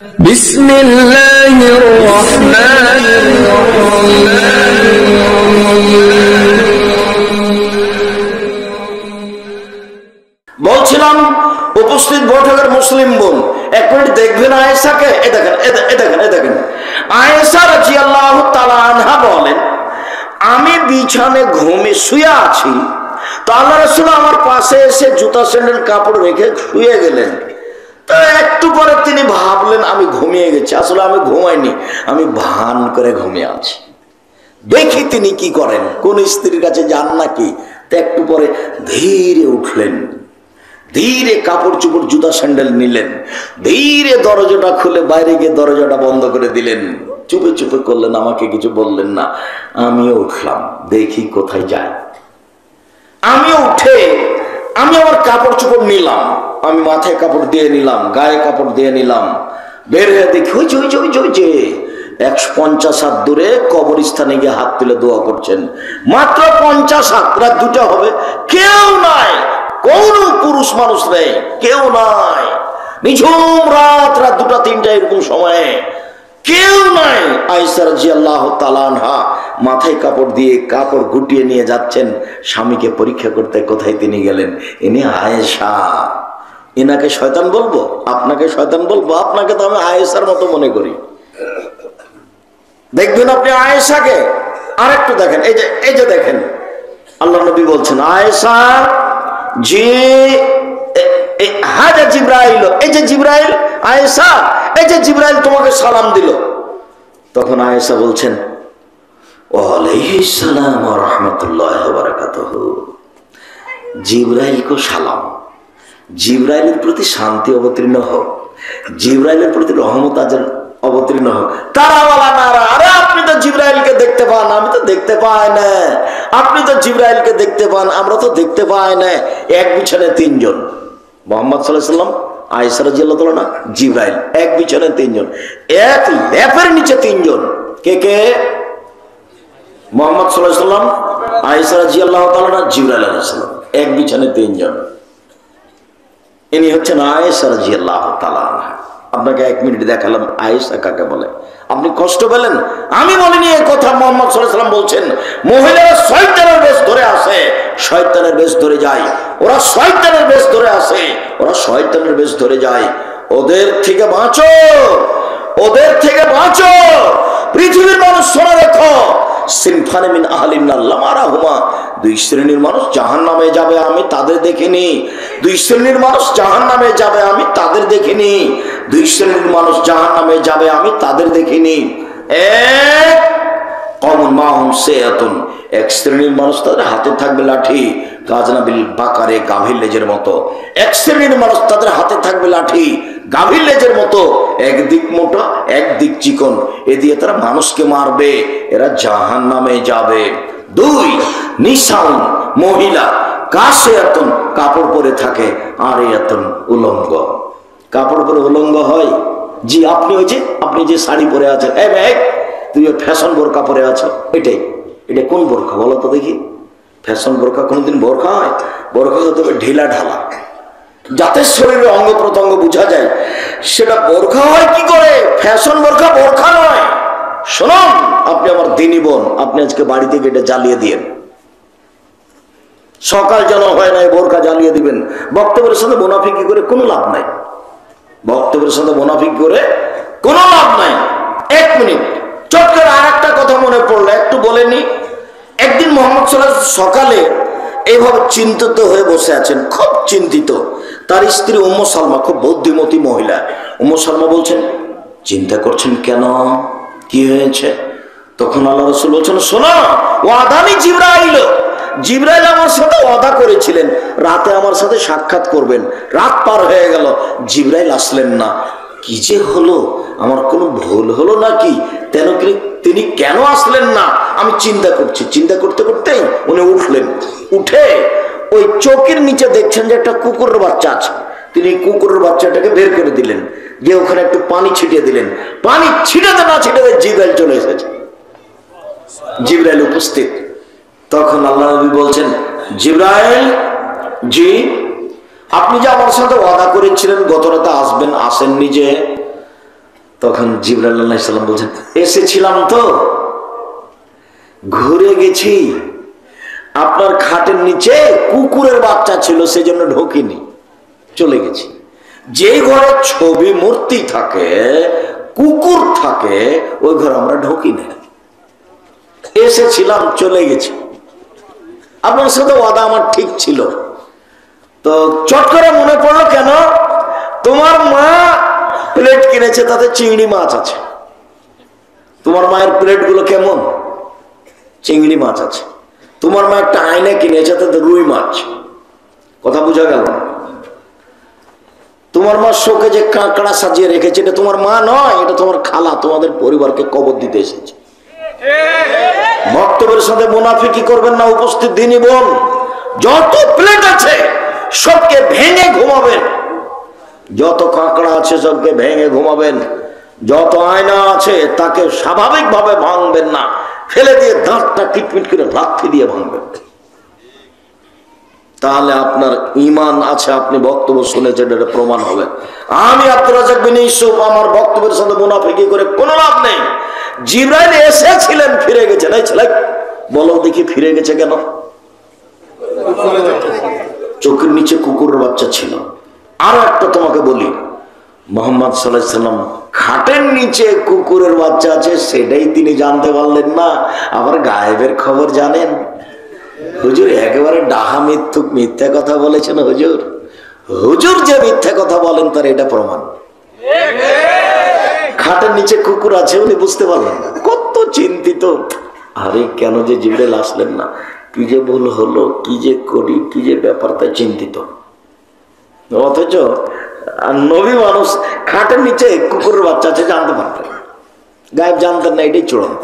বিসমিল্লাহির রহমানির রহিম। বলছিলাম উপস্থিত বৈঠকের মুসলিম বোন এক মিনিট দেখবেন আয়েশাকে। এ দেখেন আয়েশা রাদিয়াল্লাহু তাআলা আনহা বলেন, আমি বিছানে ঘুমে শুয়ে আছি, তো আল্লাহ রাসূল আমার পাশে এসে জুতা স্যান্ডেল কাপড় রেখে শুয়ে গেলেন। তো একটু পরে তিনি ভাবলেন আমি ঘুমিয়ে গেছি। আসলে আমি ঘুমাইনি, আমি ভান করে ঘুমিয়ে আছি। দেখি তিনি কি করেন, কোন স্ত্রীর কাছে যান নাকি। তো একটু পরে ধীরে উঠলেন, ধীরে কাপড় চোপড় জুতা স্যান্ডেল নিলেন, ধীরে দরজাটা খুলে বাইরে গিয়ে দরজাটা বন্ধ করে দিলেন। চুপে চুপে করলেন, আমাকে কিছু বললেন না। আমিও উঠলাম, দেখি কোথায় যায়। আমিও উঠে আমি আমার কাপড় চোপড় নিলাম, আমি মাথায় কাপড় দিয়ে নিলাম, গায়ে কাপড় দিয়ে নিলাম। বের হয়ে দেখি ওই যে 150 হাত দূরে কবরস্থানে গিয়ে হাত তুলে দোয়া করছেন। মাত্র 50 হাত, রাত 2টা হবে, কেউ নাই, কোন পুরুষ মানুষ নেই, কেউ নাই। নিঝুম রাত 2টা 3টা এরকম সময়ে কেউ নাই। আয়েশা রাদিয়াল্লাহু তাআলা আনহা মাথায় কাপড় দিয়ে কাপড় গুটিয়ে নিয়ে যাচ্ছেন স্বামীকে পরীক্ষা করতে। কোথায় তিনি গেলেন? ইনি আয়েশা। এনাকে শয়তান বলবো? আপনাকে শয়তান বলবো? আপনাকে তো আমি আয়েশার মতো মনে করি। দেখবেন আপনি আয়েশাকে। আর একটু দেখেন, এই যে দেখেন আল্লাহ নবী বলছেন, আয়েশা জি হাজা জিবরাইল, এই যে জিবরাইল, আয়েশা এই যে জিবরাইল তোমাকে সালাম দিল। তখন আয়েশা বলছেন, ওয়ালাইহিস সালাম ওয়া রাহমাতুল্লাহি ওয়া বারাকাতুহু। জিবরাইল কো সালাম, জিবরাইলের প্রতি শান্তি অবতীর্ণ হোক, জিবরাইলের প্রতি রহমত আজ অবতীর্ণ হোক। তারাওয়ালা নারা, আরে আপনি তো জিবরাইলকে দেখতে পান, আমি তো দেখতে পাই না। আপনি তো জিবরাইলকে দেখতে পান, আমরা তো দেখতে পাই না। এক বিছানায় 3 জন, মুহাম্মদ সাল্লাল্লাহু আলাইহি ওয়াসাল্লাম, আয়েশা রাদিয়াল্লাহু তাআলা না, জিবরাইল। এক বিছানায় 3 জন, এক লেপের নিচে 3 জন। কে? মুহাম্মদ সাল্লাল্লাহু আলাইহি ওয়াসাল্লাম, আয়েশা রাদিয়াল্লাহু তাআলা না, জিবরাইল আলাইহিস সালাম। এক বিছানায় 3 জন। ইনি হচ্ছেন আয়েশা রাদিয়াল্লাহু তাআলা আনহা। আপনাকে 1 মিনিট দেখালাম আয়েশা কাকে বলে। আপনি কষ্ট পেলেন? আমি বলিনি এই কথা, মুহাম্মদ সাল্লাল্লাহু আলাইহি ওয়াসাল্লাম বলছেন। মহিলারা শয়তানের বেশ ধরে আসে, শয়তানের বেশ ধরে যায়। ওরা শয়তানের বেশ ধরে আসে, ওরা শয়তানের বেশ ধরে যায়। ওদের থেকে বাঁচো, ওদের থেকে বাঁচো। পৃথিবীর মানুষ শোনা রেখো, সিনফানে মিন আহলিন নার লামারাহুমা, 2 শ্রেণীর মানুষ জাহান্নামে যাবে, আমি তাদের দেখিনি। 2 শ্রেণীর মানুষ জাহান্নামে যাবে, আমি তাদের দেখিনি। 2 শ্রেণীর মানুষ জাহান্নামে যাবে, আমি তাদের দেখিনি। এক কওমুন মাহুম সায়াতুন, এক শ্রেণীর মানুষ তাদের হাতে থাকবে লাঠি, গাজনাবিল বাকারে, গাভীর লেজের মতো। এক শ্রেণীর মানুষ তাদের হাতে থাকবে লাঠি, গাভীর লেজের মতো, একদিক মোটা একদিক চিকন, এ দিয়ে তারা মানুষকে মারবে, এরা জাহান্নামে যাবে। 2 নিসাউন, মহিলা, কাসিয়াতুন, কাপড় পরে থাকে, আর ইয়াতুন, উলঙ্গ। কাপড় পরে উলঙ্গ হয়? জি, আপনি যে শাড়ি পরে আছেন, এই ভাই তুই ফ্যাশন বোরকা পরে আছো, এটা কোন বোরকা বলো তো দেখি? ফ্যাশন বোরকা কোনদিন বোরকা হয়? বোরকা হতে হবে ঢিলা ঢালা, যাতে শরীরের অঙ্গ প্রত্যঙ্গ বোঝা যায়। সেটা বোরকা হয় কি করে? ফ্যাশন বোরকা বোরকা নয়। শুনুন, আপনি আমার দিনী বোন, আপনি আজকে বাড়ি থেকে এটা জ্বালিয়ে দিয়েন। সকাল যেন হয় নাই বোরকা জ্বালিয়ে দিবেন। বক্তব্যের সাথে মুনাফিকি করে কোনো লাভ নাই, বক্তব্যের সাথে মুনাফিকি করে কোনো লাভ নাই। 1 মিনিট, চট করে আর একটা কথা মনে পড়লো, একটু বলে নি। একদিন মুহাম্মদ সাল্লাল্লাহু আলাইহি ওয়াসাল্লাম সকালে এইভাবে চিন্তিত হয়ে বসে আছেন, খুব চিন্তিত। তার স্ত্রী উম্মু সালমা, খুব বুদ্ধিমতী মহিলা। উম্মু সালমা বলছেন, চিন্তা করছেন কেন, কি হয়েছে? তখন আল্লাহ রাসূল বলছেন, শোনো, ওয়াদানি জিবরাইল, জিবরাইল আমার সাথে ওয়াদা করেছিলেন রাতে আমার সাথে সাক্ষাৎ করবেন। রাত পার হয়ে গেল, জিবরাইল আসলেন না। কি যে হলো, আমার কোনো ভুল হলো নাকি? তিনি কেন আসলেন না আমি চিন্তা করছি। চিন্তা করতে করতেই উনি উঠলেন। উঠে ওই চৌকির নিচে দেখছেন যে একটা কুকুরের বাচ্চা আছে। তিনি কুকুরের বাচ্চাটাকে বের করে দিলেন, যে ওখানে একটু পানি ছিটিয়ে দিলেন। পানি ছিটাতে না ছিটাতে জিবরাইল চলে এসেছে, জিবরাইল উপস্থিত। তখন আল্লাহ নবী বলছেন, জিবরাইল, জি আপনি যে আমার সাথে ওয়াদা করেছিলেন গত রাতে আসবেন, আসেননি যে? তখন জিবরাইল আলাইহিস সালাম বলছেন, এসেছিলাম তো, ঘুরে গেছি, আপনার খাটের নিচে কুকুরের বাচ্চা ছিল সেজন্য ঢোকিনি, চলে গেছি। যে ঘরে ছবি মূর্তি থাকে, কুকুর থাকে, ওই ঘরে আমরা ঢুকি না। এসেছিলাম, চলে গেছি, আপনার সাথে ওয়াদা আমার ঠিক ছিল। তো চট করে মনে পড়লো, কেন? তোমার মা প্লেট কিনেছে, তাতে চিংড়ি মাছ আছে। তোমার মায়ের প্লেট গুলো কেমন? চিংড়ি মাছ আছে। তোমার মা একটা আয়না কিনেছে, তাতে রুই মাছ। কথা বোঝা গেল? তোমার মা শোকে যে কাঁকড়া সাজিয়ে রেখেছে, এটা তোমার মা নয়, এটা তোমার খালা, তোমাদের পরিবারকে কবর দিতে এসেছে। বক্তব্যের সাথে মুনাফিকি করবেন না, উপস্থিত দিনী বোন। যত প্লেট আছে সবকে ভেঙে ঘুমাবেন, যত কাঁকড়া আছে সবকে ভেঙে ঘুমাবেন, যত আয়না আছে তাকে স্বাভাবিকভাবে ভাঙবেন না, ফেলে দিয়ে দাঁতটা কিটমিট করে লাথি দিয়ে ভাঙবেন। তাহলে আপনার ঈমান আছে, আপনি বক্তব্য শুনেছেন, এটা প্রমাণ হবে। আমি আব্দুর রাজ্জাক বিন ইউসুফ, আমার বক্তব্যের সাথে মুনাফিকি করে কোনো লাভ নেই। জিবরাইল এসেছিলেন, ফিরে গেছেন। এই ছেলে বলো দেখি, ফিরে গেছে কেন? চোখের নিচে কুকুরের বাচ্চা ছিল। আর একটা তোমাকে বলি, মুহাম্মদ সাল্লাল্লাহু আলাইহি সাল্লাম খাটের নিচে কুকুরের বাচ্চা আছে সেটাই তিনি জানতে পারলেন না, আবার গায়েবের খবর জানেন। হুজুর একেবারে ডাহা মিথ্যুক, মিথ্যা কথা বলেছেন হুজুর। হুজুর যে মিথ্যা কথা বলেন তার এটা প্রমাণ। খাটের নিচে কুকুর আছে উনি বুঝতে পারলেন না, কত চিন্তিত। আরে কেন যে জিবরাইল আসলেন না, কি যে ভুল হলো, কি যে করি, কি যে ব্যাপার, তাই চিন্তিত। অথচ নবী মানুষ খাটের নিচে কুকুরের বাচ্চা আছে জানতে পারতেন, গায়েব জানতেন না, এটাই চূড়ান্ত।